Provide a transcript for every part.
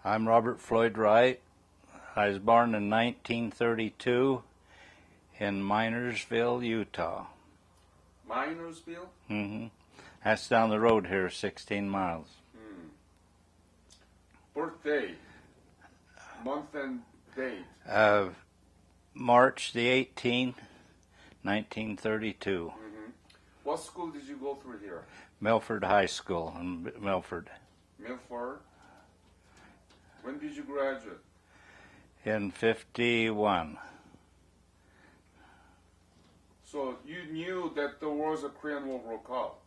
I'm Robert Floyd Wright. I was born in 1932 in Minersville, Utah. Minersville? Mm-hmm. That's down the road here, 16 miles. Birthday, month and date? March the 18th, 1932. What school did you go through here? Milford High School in Milford. Milford? When did you graduate? In 51. So you knew that there was a Korean War broke out?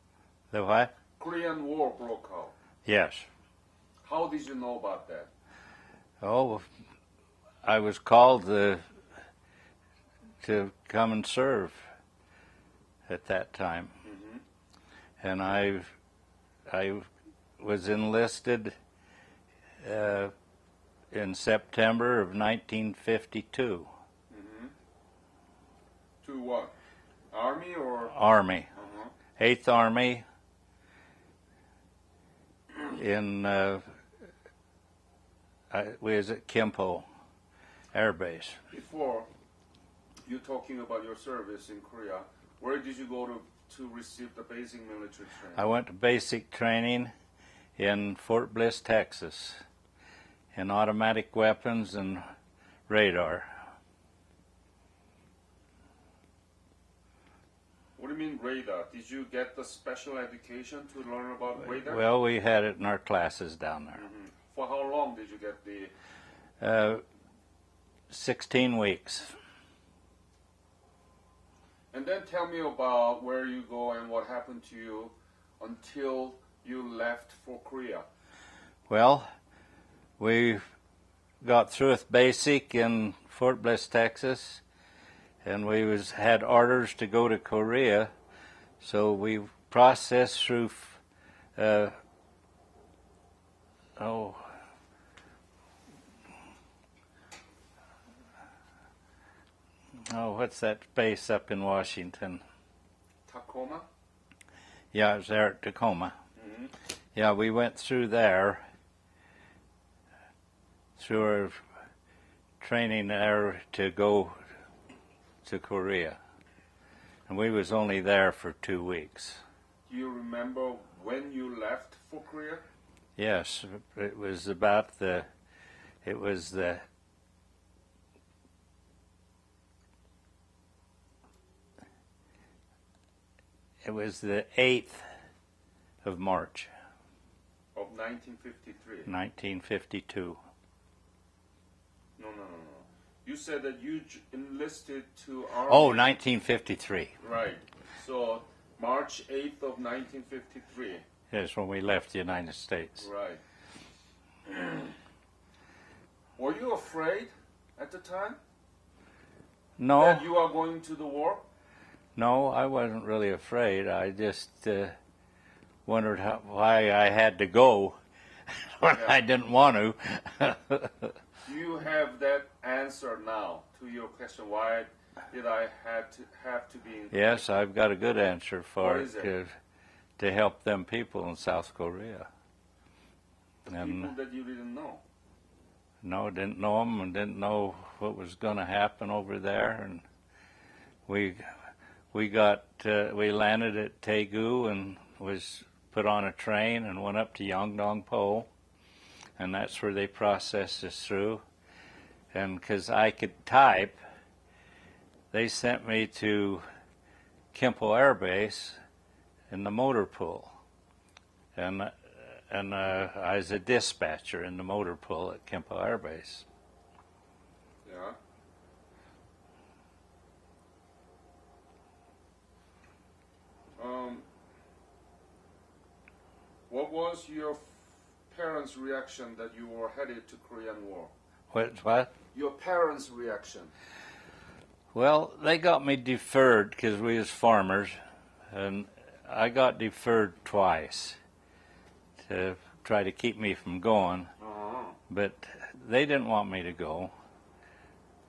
The what? Korean War broke out. Yes. How did you know about that? Oh, I was called to come and serve at that time. And I was enlisted in September of 1952. To what? Army or? Army. 8th Army in, we was at Kimpo Air Base. Before you talking about your service in Korea, where did you go to receive the basic military training? I went to basic training in Fort Bliss, Texas, in automatic weapons and radar. What do you mean radar? Did you get the special education to learn about radar? Well, we had it in our classes down there. For how long did you get the... 16 weeks. And then tell me about where you go and what happened to you until you left for Korea. Well, we got through with basic in Fort Bliss, Texas, and we had orders to go to Korea, so we processed through what's that base up in Washington? Tacoma? Yeah, it was there at Tacoma. Yeah, we went through there, through our training there to go to Korea. And we was only there for 2 weeks. Do you remember when you left for Korea? Yes, it was about the 8th of March. Of 1953? 1952. No. You said that you enlisted to Army. Oh, 1953. Right. So, March 8th of 1953. Yes, when we left the United States. Right. Were you afraid at the time? No. That you are going to the war? No, I wasn't really afraid. I just wondered why I had to go when I didn't want to. Do you have that answer now to your question? Why did I have to be in Korea? Yes, I've got a good answer for What is it? To help them people in South Korea. The people that you didn't know? No, didn't know them and didn't know what was going to happen over there. And we landed at Daegu and was put on a train and went up to Yeongdong-po, and that's where they processed us through. And because I could type, they sent me to Kimpo Air Base in the motor pool, and I was a dispatcher in the motor pool at Kimpo Air Base. Yeah. What was your parents' reaction that you were headed to Korean War? What? Your parents' reaction? Well, they got me deferred because we was farmers, and I got deferred twice to try to keep me from going. But they didn't want me to go.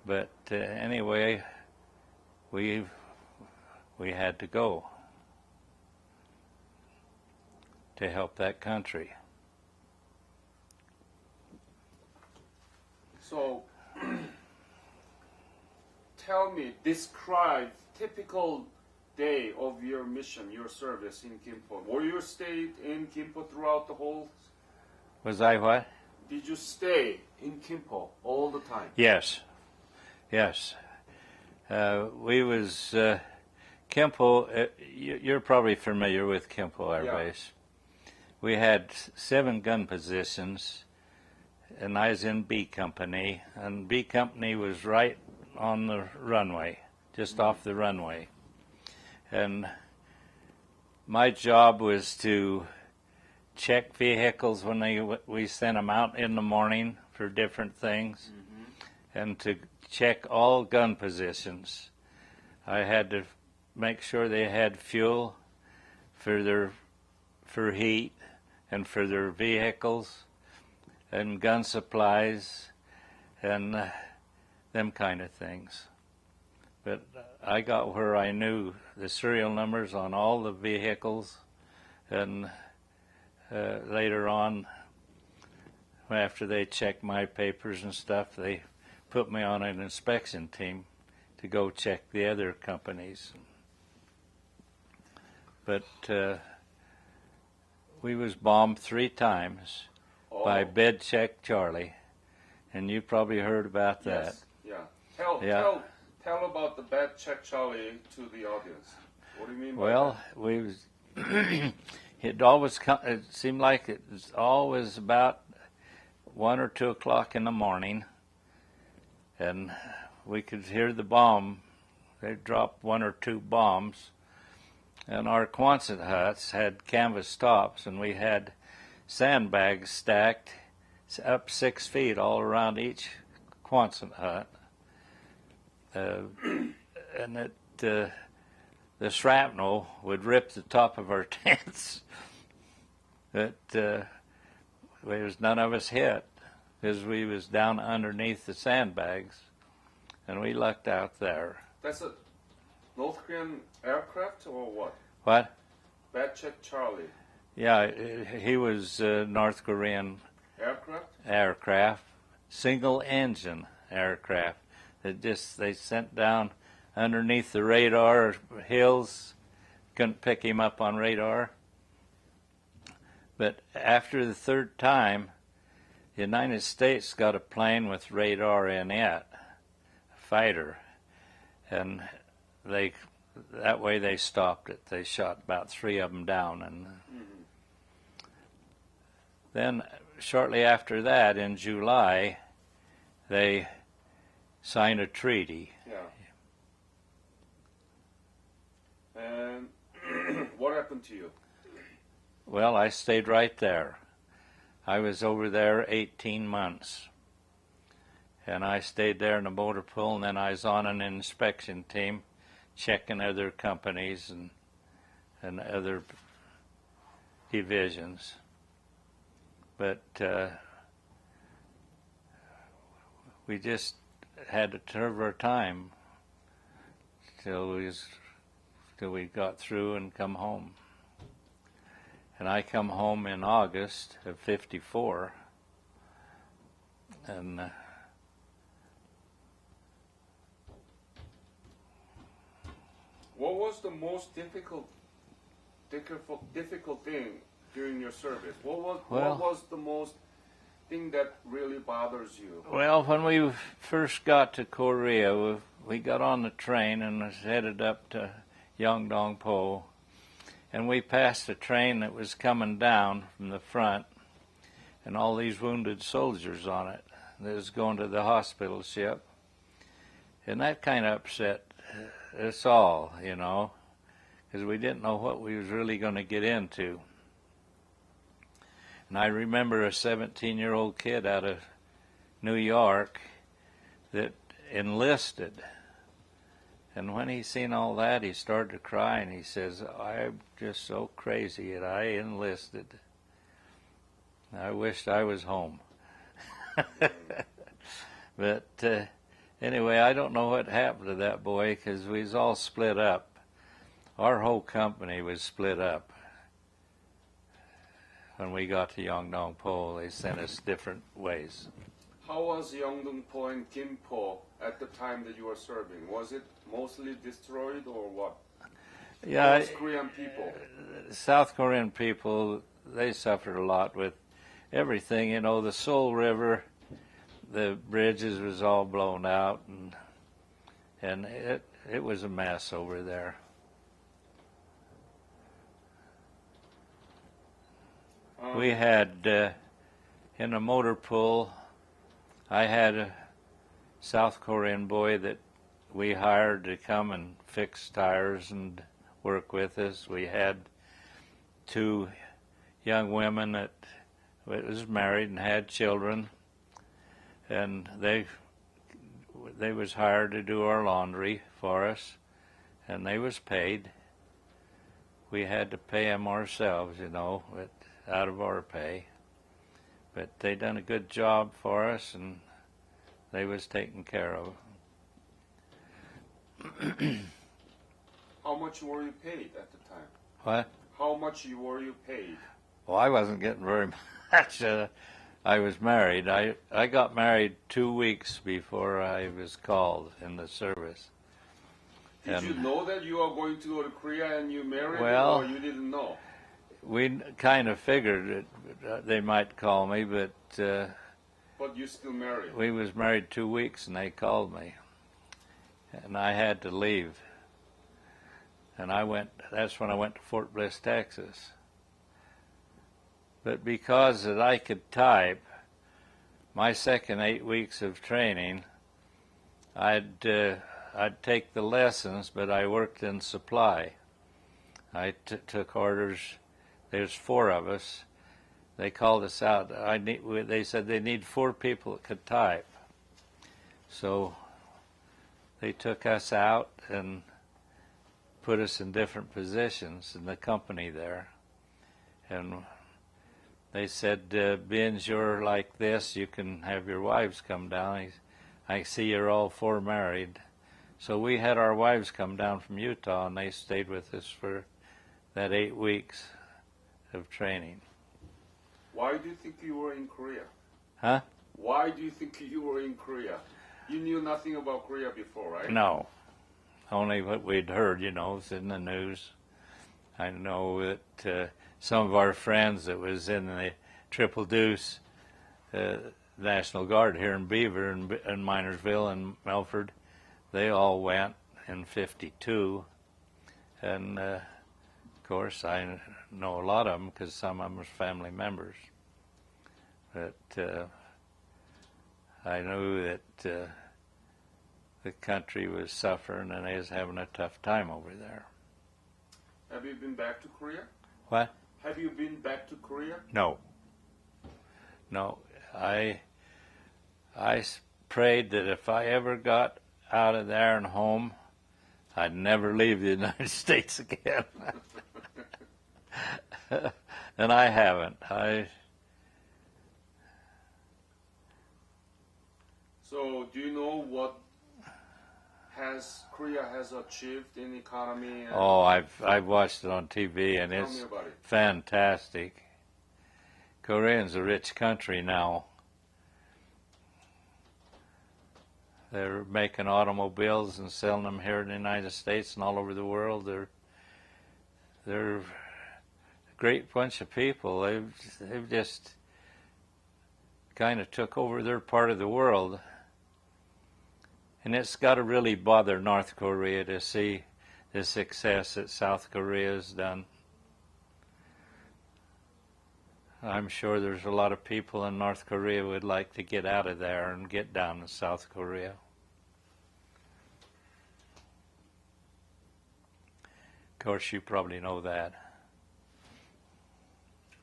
But anyway, we had to go to help that country. So, tell me, describe typical day of your mission, your service in Gimpo. Were you stayed in Gimpo throughout the whole? Was I what? Did you stay in Gimpo all the time? Yes, yes. We was Kimpo. You're probably familiar with Kimpo Air Base. We had 7 gun positions, and I was in B Company, and B Company was right on the runway, just off the runway. And my job was to check vehicles when we sent them out in the morning for different things, and to check all gun positions. I had to make sure they had fuel for heat and for their vehicles, and gun supplies, and them kind of things. But I got where I knew the serial numbers on all the vehicles, and later on, after they checked my papers and stuff, they put me on an inspection team to go check the other companies. But we was bombed 3 times by Bed Check Charlie, and you probably heard about that. Yes. Tell about the Bed Check Charlie to the audience. What do you mean by that? We was it seemed like it was always about 1 or 2 o'clock in the morning, and we could hear the bomb. They'd drop 1 or 2 bombs, and our Quonset huts had canvas tops, and we had sandbags stacked up 6 feet all around each Quonset hut. And the shrapnel would rip the top of our tents. But there was none of us hit, because we was down underneath the sandbags, and we lucked out there. That's a North Korean aircraft or what? What? Bed Check Charlie. Yeah, he was North Korean aircraft, single engine aircraft. They sent down underneath the radar hills, couldn't pick him up on radar. But after the 3rd time, the United States got a plane with radar in it, a fighter, and that way they stopped it. They shot about 3 of them down, and then shortly after that, in July, they signed a treaty. Yeah. And what happened to you? Well, I stayed right there. I was over there 18 months. And I stayed there in a motor pool, and then I was on an inspection team checking other companies and other divisions. But we just had to serve our time till we got through and come home. And I come home in August of '54, and what was the most difficult thing during your service? What was the most thing that really bothers you? Well, when we first got to Korea, we got on the train and was headed up to Yeongdong-po. And we passed a train that was coming down from the front, and all these wounded soldiers on it that was going to the hospital ship. And that kind of upset us all, because we didn't know what we was really going to get into. And I remember a 17-year-old kid out of New York that enlisted. And when he seen all that, he started to cry, and he says, "I'm just so crazy that I enlisted. I wished I was home." But anyway, I don't know what happened to that boy, because we was all split up. Our whole company was split up. When we got to Yeongdong-po, they sent us different ways. How was Yeongdeungpo and Gimpo at the time that you were serving? Was it mostly destroyed or what? Yeah, Those Korean people. South Korean people, they suffered a lot with everything. You know, the Seoul River, the bridges was all blown out, and it was a mess over there. We had in a motor pool, I had a South Korean boy that we hired to come and fix tires and work with us. We had 2 young women that was married and had children, and they was hired to do our laundry for us, and they was paid. We had to pay them ourselves, you know, out of our pay. But they done a good job for us, and they was taken care of. How much were you paid at the time? What? How much were you paid? Well, I wasn't getting very much. I was married. I got married 2 weeks before I was called in the service. Did you know that you are going to go to Korea and you married, Well, or you didn't know? We kind of figured they might call me, but But you still married. we was married 2 weeks and they called me, and I had to leave. And that's when I went to Fort Bliss, Texas. But because that I could type, my second 8 weeks of training, I'd take the lessons, but I worked in supply. I took orders. There's 4 of us. They called us out. They said they need 4 people that could type. So they took us out and put us in different positions in the company there. And they said, being you're like this, you can have your wives come down. I see you're all 4 married. So we had our wives come down from Utah, and they stayed with us for that 8 weeks of training. Why do you think you were in Korea? Huh? Why do you think you were in Korea? You knew nothing about Korea before, right? No. Only what we'd heard, you know, was in the news. I know that some of our friends that was in the Triple Deuce National Guard here in Beaver and Minersville and Melford, they all went in '52. And, of course, I know a lot of them because some of them was family members. But I knew that the country was suffering and they was having a tough time over there. Have you been back to Korea? What? Have you been back to Korea? No. No. I prayed that if I ever got out of there and home, I'd never leave the United States again. And I haven't. So, do you know what Korea has achieved in economy? And Oh, I've watched it on TV, and tell it's me about it. fantastic. Korea's a rich country now. They're making automobiles and selling them here in the United States and all over the world. They're a great bunch of people. They've just kind of took over their part of the world. And it's got to really bother North Korea to see the success that South Korea has done. I'm sure there's a lot of people in North Korea who would like to get out of there and get down to South Korea. Of course, you probably know that.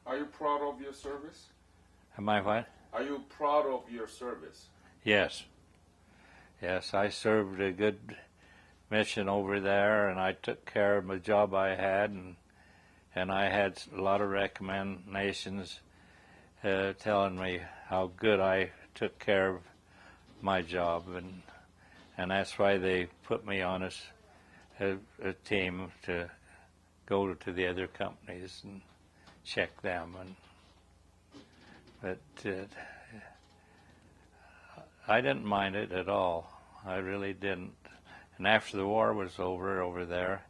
Are you proud of your service? Am I what? Are you proud of your service? Yes. Yes, I served a good mission over there, and I took care of the job I had, and I had a lot of recommendations telling me how good I took care of my job, and that's why they put me on a team to go to the other companies and check them. But I didn't mind it at all. I really didn't. And after the war was over there,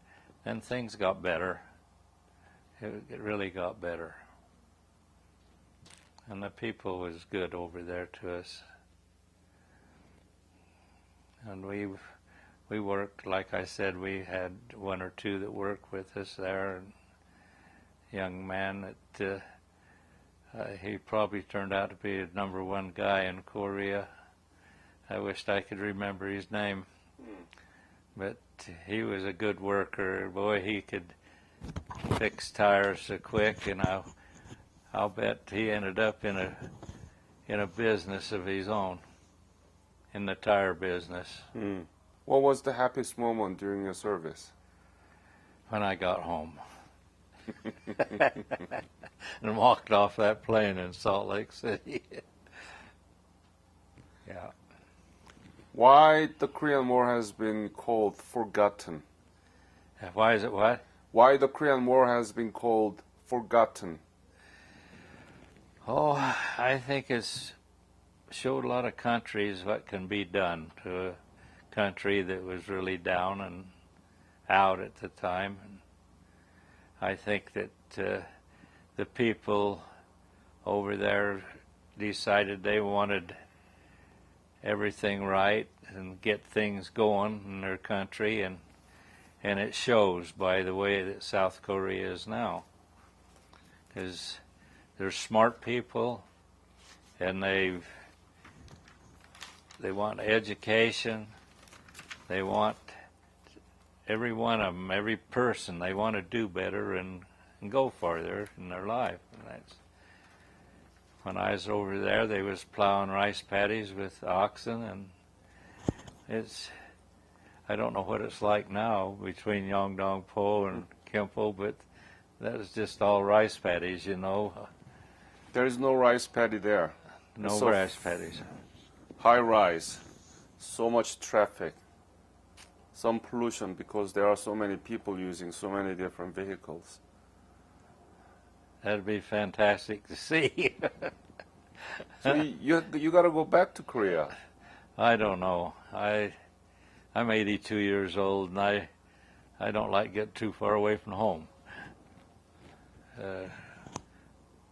then things got better. It really got better. And the people was good over there to us. And we worked, like I said, we had one or two that worked with us there. And a young man that he probably turned out to be the #1 guy in Korea. I wished I could remember his name. But he was a good worker. Boy, he could fix tires so quick, and I'll bet he ended up in a business of his own, in the tire business. What was the happiest moment during your service? When I got home and walked off that plane in Salt Lake City. Yeah. Why the Korean War has been called forgotten? Why is it what? Why the Korean War has been called forgotten? Oh, I think it's showed a lot of countries what can be done to a country that was really down and out at the time. And I think that the people over there decided they wanted everything right and get things going in their country, and it shows by the way that South Korea is now. Because they're smart people, and they want education. They want every one of them, every person. They want to do better and go farther in their life. And that's when I was over there. They was plowing rice paddies with oxen, and I don't know what it's like now between Yeongdong-po and Gimpo, but that was just all rice paddies, you know. There is no rice paddy there. No So rice paddies. High rise, so much traffic, some pollution because there are so many people using so many different vehicles. That'd be fantastic to see. So you got to go back to Korea. I don't know. I'm 82 years old, and I don't like getting too far away from home.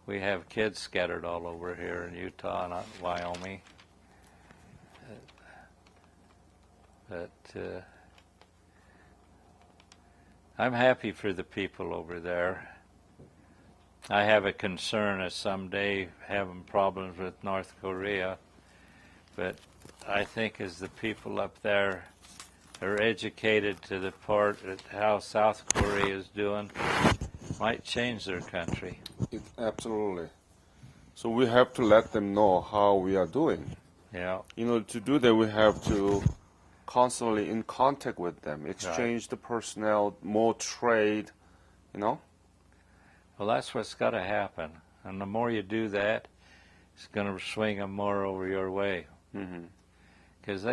We have kids scattered all over here in Utah and Wyoming. But I'm happy for the people over there. I have a concern of someday having problems with North Korea, but I think as the people up there are educated to the part that how South Korea is doing, might change their country. Absolutely. So we have to let them know how we are doing. Yeah. In order to do that, we have to constantly in contact with them, exchange the personnel, more trade, you know? Well, that's what's got to happen. And the more you do that, it's going to swing them more over your way. Because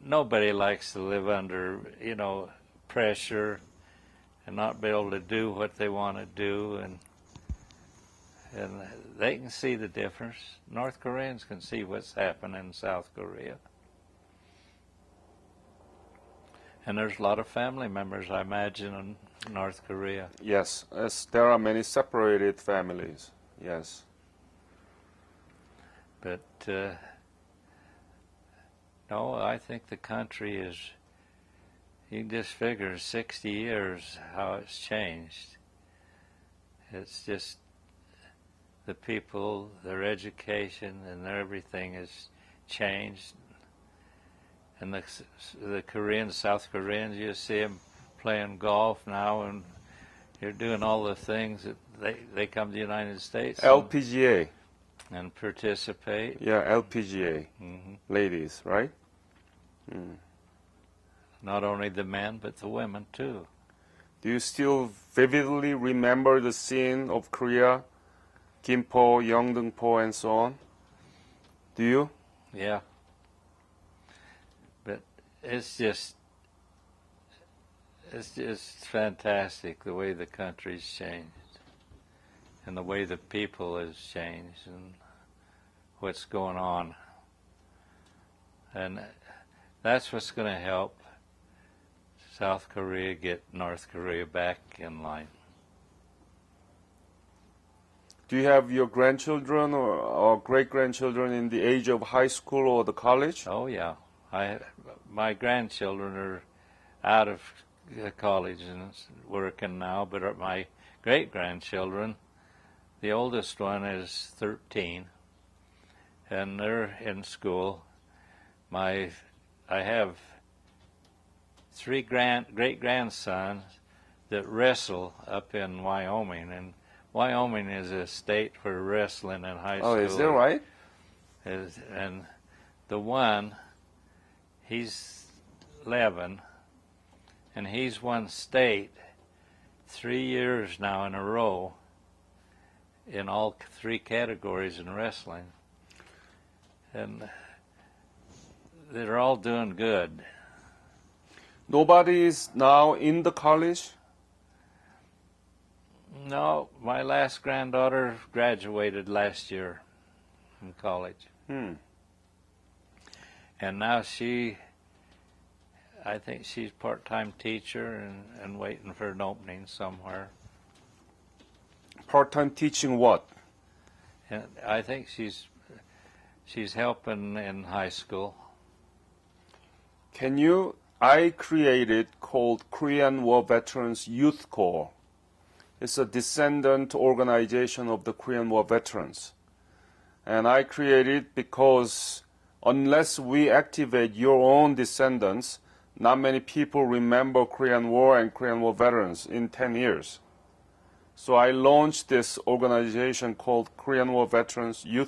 nobody likes to live under, pressure and not be able to do what they want to do. And they can see the difference. North Koreans can see what's happening in South Korea. And there's a lot of family members, I imagine, in North Korea. Yes, as there are many separated families. Yes. But no, I think the country is, you can just figure 60 years how it's changed. It's just the people, their education, and everything has changed. And the Koreans, South Koreans, you see them playing golf now, and they're doing all the things that they come to the United States LPGA. and participate. Yeah, LPGA. Ladies, right? Not only the men, but the women too. Do you still vividly remember the scene of Korea, Gimpo, Yeongdong-po, and so on? Do you? Yeah. But it's just fantastic the way the country's changed and the way the people has changed and what's going on. And that's what's going to help South Korea get North Korea back in line. Do you have your grandchildren or great-grandchildren in the age of high school or the college? Oh yeah, my grandchildren are out of college and working now, but my great-grandchildren, the oldest one is 13, and they're in school. I have three great-grandsons that wrestle up in Wyoming, and Wyoming is a state for wrestling in high school. Oh, is that right? And the one, he's 11, and he's won state 3 years now in a row in all three categories in wrestling. And they're all doing good. Nobody is now in the college? No, my last granddaughter graduated last year from college. And now I think she's part-time teacher and waiting for an opening somewhere. Part-time teaching what? And I think she's helping in high school. I created called Korean War Veterans Youth Corps. It's a descendant organization of the Korean War veterans. And I created because unless we activate your own descendants, not many people remember Korean War and Korean War veterans in 10 years. So I launched this organization called Korean War Veterans Youth